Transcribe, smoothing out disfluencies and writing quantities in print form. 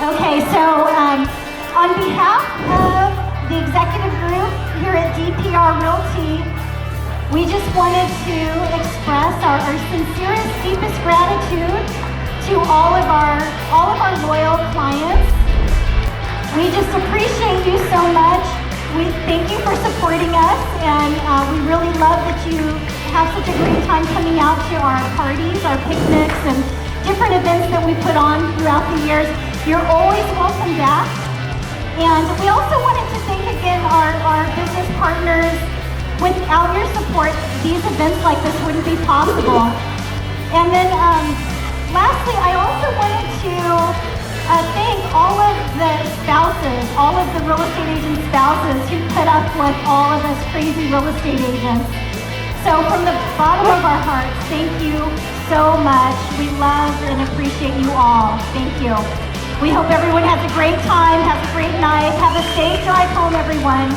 Okay, so on behalf of the executive group here at DPR Realty, we just wanted to express our sincerest, deepest gratitude to all of our loyal clients. We just appreciate you so much. We thank you for supporting us, and we really love that you have such a great time coming out to our parties, our picnics, and different events that we put on throughout the years. You're always welcome back. And we also wanted to thank again our business partners. Without your support, these events like this wouldn't be possible. And then lastly, I also wanted to thank all of the spouses, all of the real estate agent spouses who put up with all of us crazy real estate agents. So from the bottom of our hearts, thank you so much. We love and appreciate you all. Thank you. We hope everyone has a great time, has a great night. Have a safe drive home, everyone.